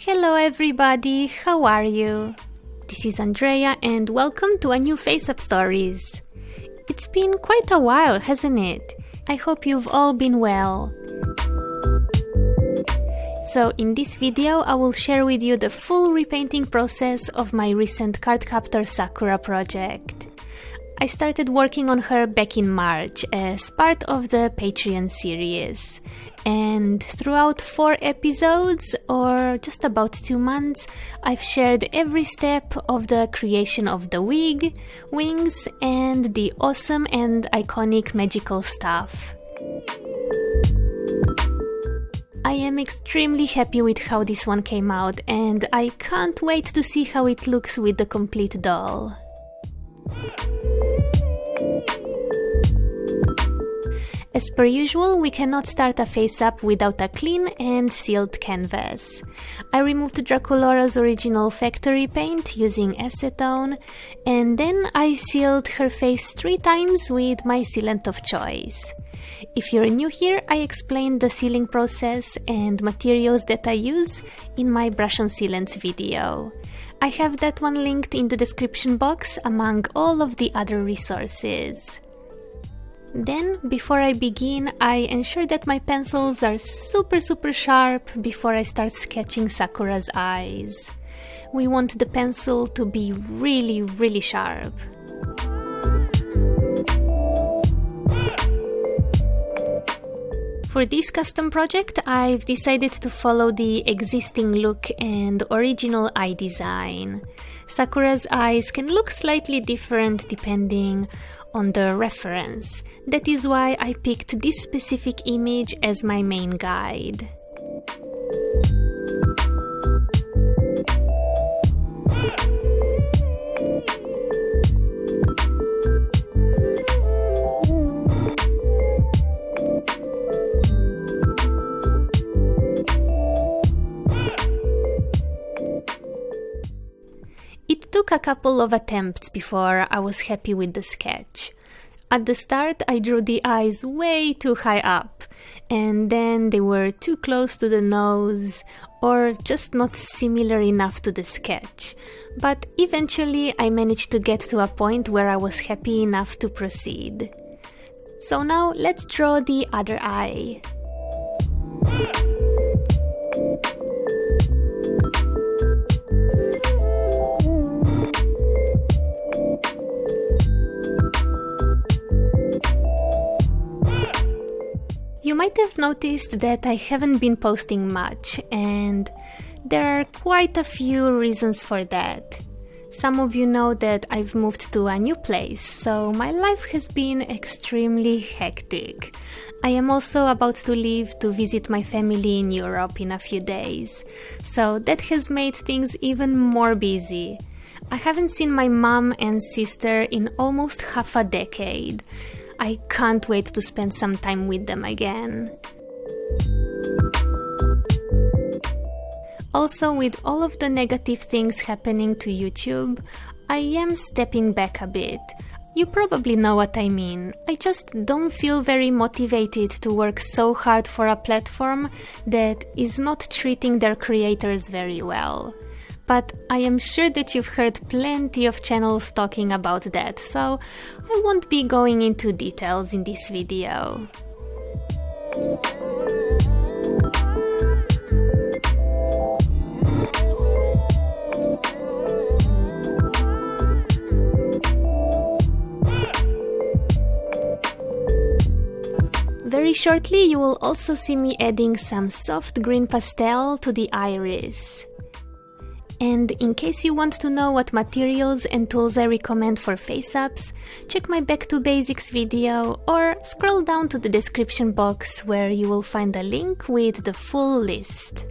Hello everybody, how are you? This is Andreja and welcome to a new Faceup Stories. It's been quite a while, hasn't it? I hope you've all been well. So in this video I will share with you the full repainting process of my recent Captor Sakura project. I started working on her back in March as part of the Patreon series. And throughout 4 episodes, or just about 2 months, I've shared every step of the creation of the wig, wings, and the awesome and iconic magical stuff. I am extremely happy with how this one came out, and I can't wait to see how it looks with the complete doll. As per usual, we cannot start a face-up without a clean and sealed canvas. I removed Draculaura's original factory paint using acetone, and then I sealed her face 3 times with my sealant of choice. If you're new here, I explained the sealing process and materials that I use in my brush on sealants video. I have that one linked in the description box among all of the other resources. Then, before I begin, I ensure that my pencils are super sharp before I start sketching Sakura's eyes. We want the pencil to be really sharp. For this custom project, I've decided to follow the existing look and original eye design. Sakura's eyes can look slightly different depending on the reference. That is why I picked this specific image as my main guide. It took a couple of attempts before I was happy with the sketch. At the start I drew the eyes way too high up, and then they were too close to the nose or just not similar enough to the sketch. But eventually I managed to get to a point where I was happy enough to proceed. So now let's draw the other eye. You might have noticed that I haven't been posting much, and there are quite a few reasons for that. Some of you know that I've moved to a new place, so my life has been extremely hectic. I am also about to leave to visit my family in Europe in a few days, so that has made things even more busy. I haven't seen my mom and sister in almost half a decade. I can't wait to spend some time with them again. Also, with all of the negative things happening to YouTube, I am stepping back a bit. You probably know what I mean. I just don't feel very motivated to work so hard for a platform that is not treating their creators very well. But I am sure that you've heard plenty of channels talking about that, so I won't be going into details in this video. Very shortly you will also see me adding some soft green pastel to the iris. And in case you want to know what materials and tools I recommend for face-ups, check my Back to Basics video or scroll down to the description box where you will find a link with the full list.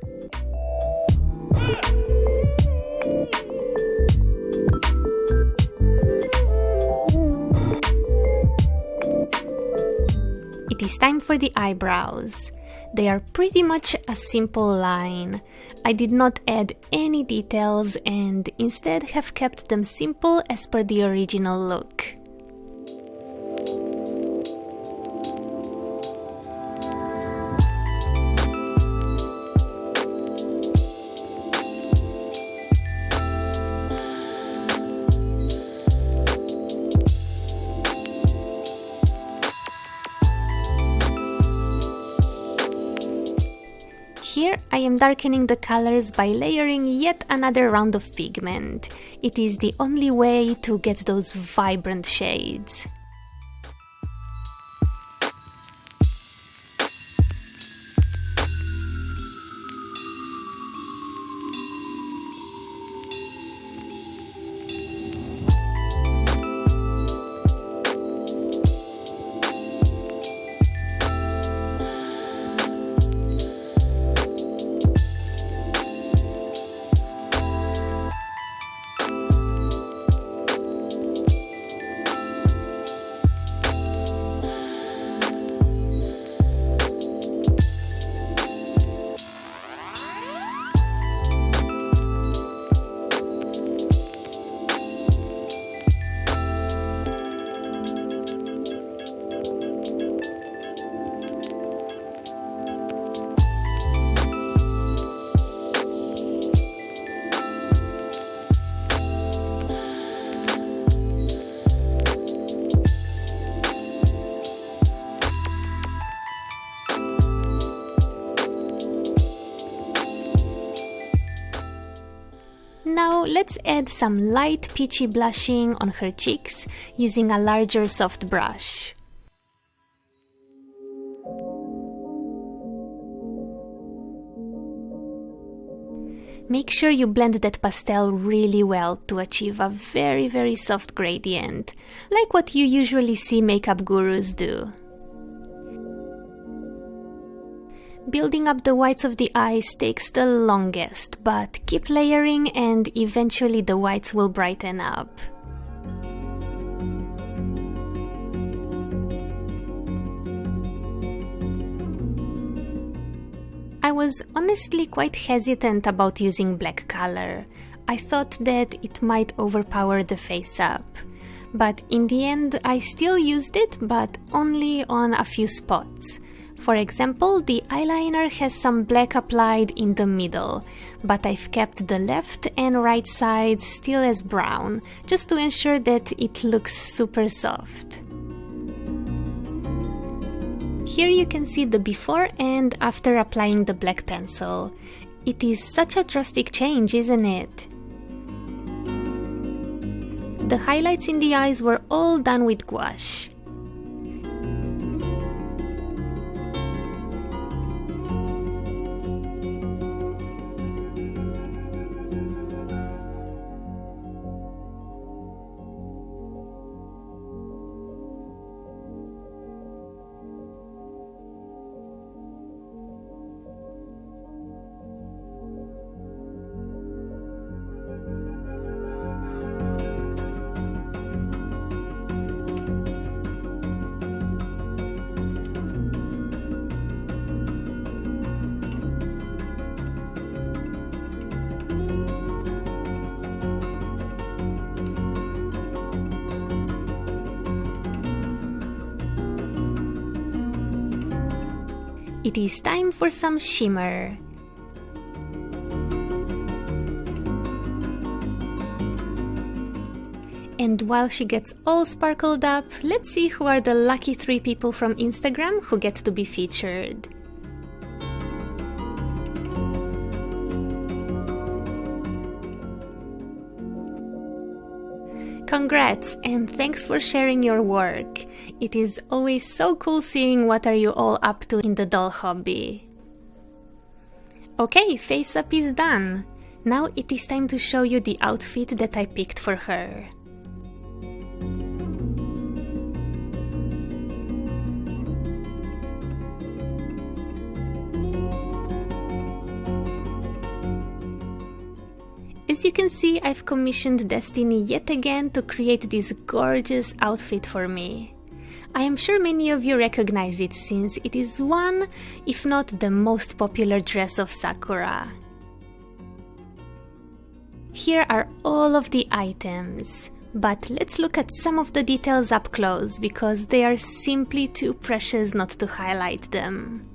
It is time for the eyebrows. They are pretty much a simple line. I did not add any details and instead have kept them simple as per the original look. I am darkening the colors by layering yet another round of pigment. It is the only way to get those vibrant shades. Now let's add some light peachy blushing on her cheeks using a larger soft brush. Make sure you blend that pastel really well to achieve a very soft gradient, like what you usually see makeup gurus do. Building up the whites of the eyes takes the longest, but keep layering and eventually the whites will brighten up. I was honestly quite hesitant about using black color. I thought that it might overpower the face up. But in the end I still used it, but only on a few spots. For example, the eyeliner has some black applied in the middle, but I've kept the left and right sides still as brown, just to ensure that it looks super soft. Here you can see the before and after applying the black pencil. It is such a drastic change, isn't it? The highlights in the eyes were all done with gouache. It is time for some shimmer. And while she gets all sparkled up, let's see who are the lucky 3 people from Instagram who get to be featured. Congrats and thanks for sharing your work. It is always so cool seeing what are you all up to in the doll hobby. Okay, face up is done. Now it is time to show you the outfit that I picked for her. As you can see, I've commissioned Destiny yet again to create this gorgeous outfit for me. I am sure many of you recognize it since it is one, if not the most popular dress of Sakura. Here are all of the items, but let's look at some of the details up close because they are simply too precious not to highlight them.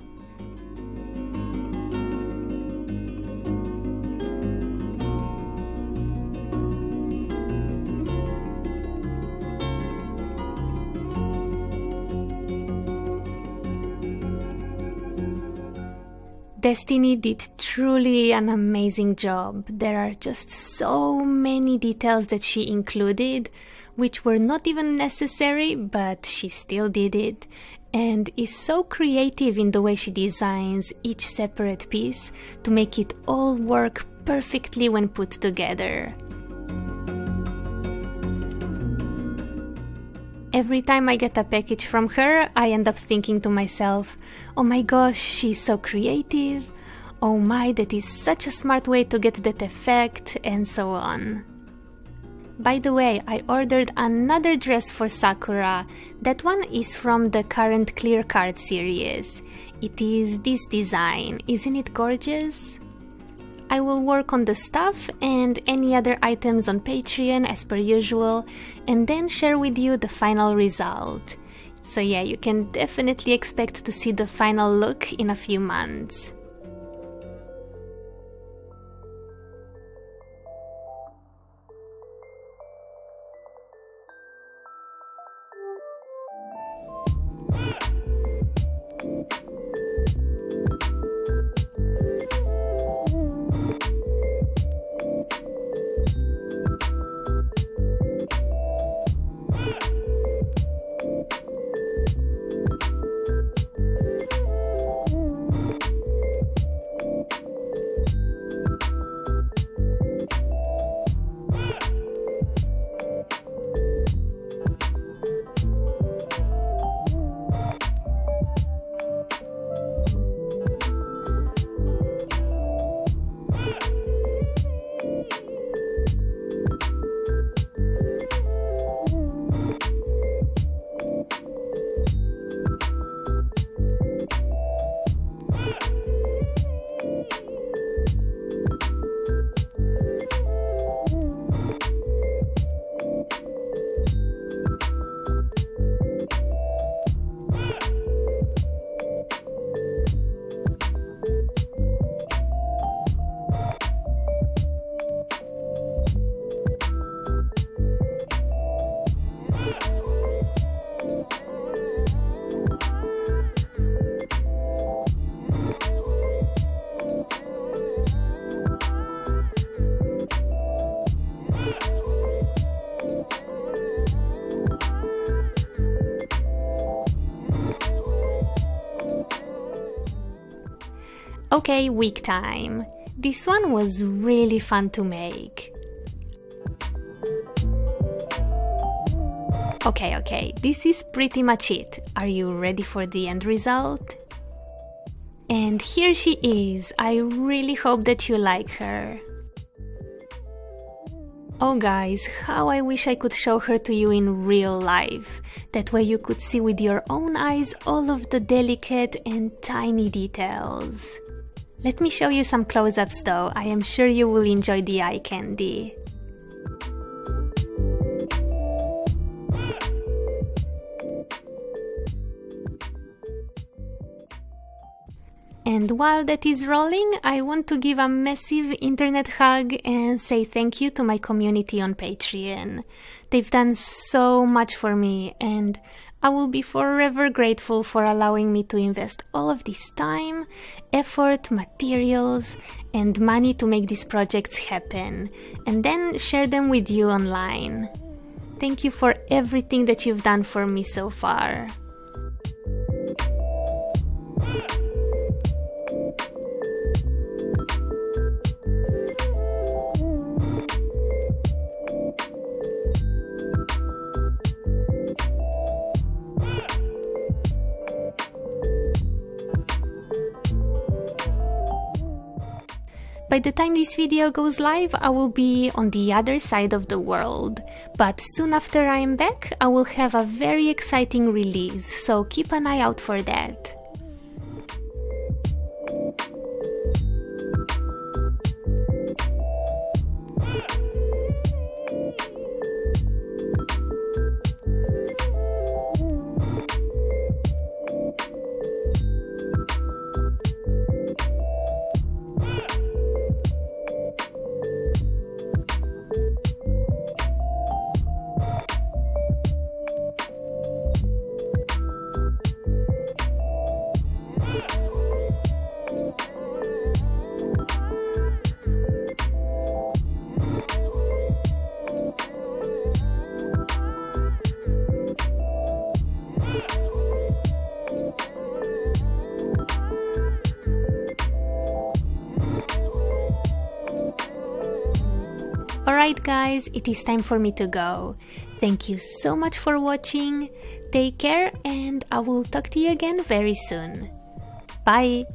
Destiny did truly an amazing job. There are just so many details that she included, which were not even necessary, but she still did it, and is so creative in the way she designs each separate piece to make it all work perfectly when put together. Every time I get a package from her, I end up thinking to myself, oh my gosh, she's so creative, oh my, that is such a smart way to get that effect, and so on. By the way, I ordered another dress for Sakura. That one is from the current Clear Card series. It is this design, isn't it gorgeous? I will work on the stuff and any other items on Patreon as per usual, and then share with you the final result. So yeah, you can definitely expect to see the final look in a few months. Okay, week time. This one was really fun to make. Okay, this is pretty much it. Are you ready for the end result? And here she is. I really hope that you like her. Oh guys, how I wish I could show her to you in real life. That way you could see with your own eyes all of the delicate and tiny details. Let me show you some close-ups though, I am sure you will enjoy the eye candy. And while that is rolling, I want to give a massive internet hug and say thank you to my community on Patreon. They've done so much for me, and I will be forever grateful for allowing me to invest all of this time, effort, materials, and money to make these projects happen, and then share them with you online. Thank you for everything that you've done for me so far. By the time this video goes live, I will be on the other side of the world. But soon after I am back, I will have a very exciting release, so keep an eye out for that. Alright guys, it is time for me to go. Thank you so much for watching, take care, and I will talk to you again very soon. Bye!